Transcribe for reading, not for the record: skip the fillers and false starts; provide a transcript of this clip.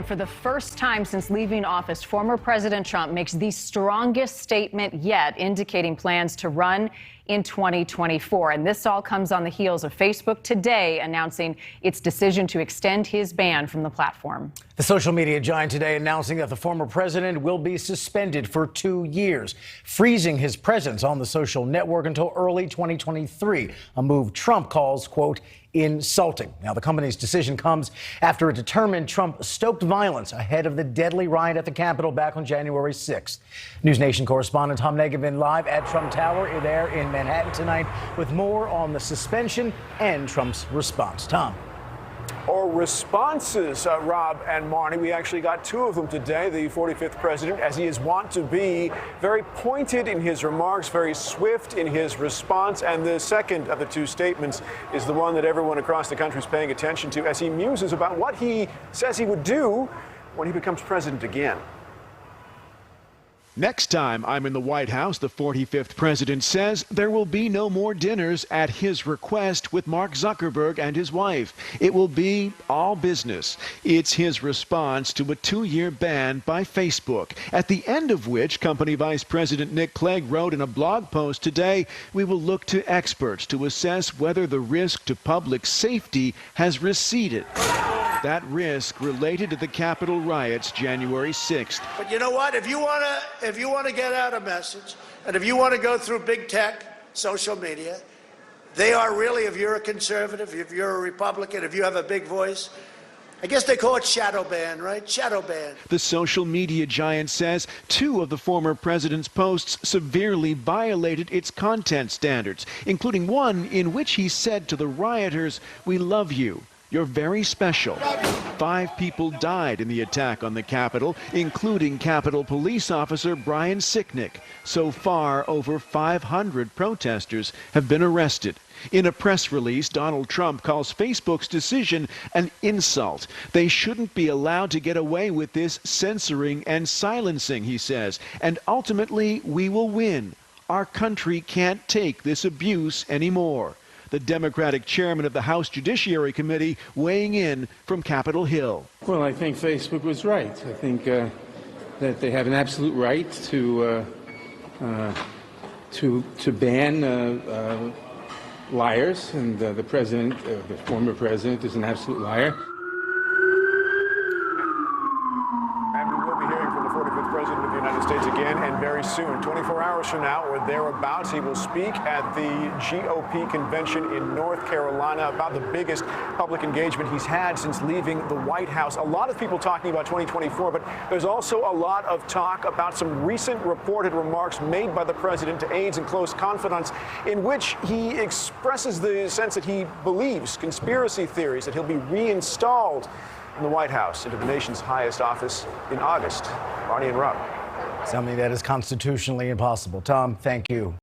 For the first time since leaving office, former President Trump makes the strongest statement yet, indicating plans to run in 2024. And this all comes on the heels of Facebook today announcing its decision to extend his ban from the platform. The social media giant today announcing that the former president will be suspended for 2 years, freezing his presence on the social network until early 2023, a move Trump calls, quote, insulting. Now, the company's decision comes after it determined Trump stoked violence ahead of the deadly riot at the Capitol back on January 6th. News Nation correspondent Tom Negevin live at Trump Tower there in Manhattan tonight with more on the suspension and Trump's response. Tom. Or responses, Rob and Marnie. We actually got two of them today. The 45th president, as he is wont to be, very pointed in his remarks, very swift in his response. And the second of the two statements is the one that everyone across the country is paying attention to as he muses about what he says he would do when he becomes president again. Next time I'm in the White House, the 45th president says there will be no more dinners at his request with Mark Zuckerberg and his wife. It will be all business. It's his response to a 2-year ban by Facebook, at the end of which company Vice President Nick Clegg wrote in a blog post today, "We will look to experts to assess whether the risk to public safety has receded." That risk related to the Capitol riots January 6th. But you know what? If you want to get out a message, and if you want to go through big tech, social media, they are really, if you're a conservative, if you're a Republican, if you have a big voice, I guess they call it shadow ban, right? Shadow ban. The social media giant says 2 of the former president's posts severely violated its content standards, including one in which he said to the rioters, "We love you. You're very special." 5 people died in the attack on the Capitol, including Capitol Police Officer Brian Sicknick. So far, over 500 protesters have been arrested. In a press release, Donald Trump calls Facebook's decision an insult. They shouldn't be allowed to get away with this censoring and silencing, he says. And ultimately, we will win. Our country can't take this abuse anymore. The Democratic chairman of the House Judiciary Committee weighing in from Capitol Hill. Well, I think Facebook was right. I think that they have an absolute right to ban liars, and the president, the former president, is an absolute liar. And we will be hearing from the 45th president of the United States again, and very soon, 24 hours from now or thereabouts, he will speak at the GOP convention in North Carolina about the biggest public engagement he's had since leaving the White House. A lot of people talking about 2024, but there's also a lot of talk about some recent reported remarks made by the president to aides and close confidants, in which he expresses the sense that he believes conspiracy theories, that he'll be reinstalled in the White House into the nation's highest office in August. Barney and Rob. Something that is constitutionally impossible. Tom, thank you.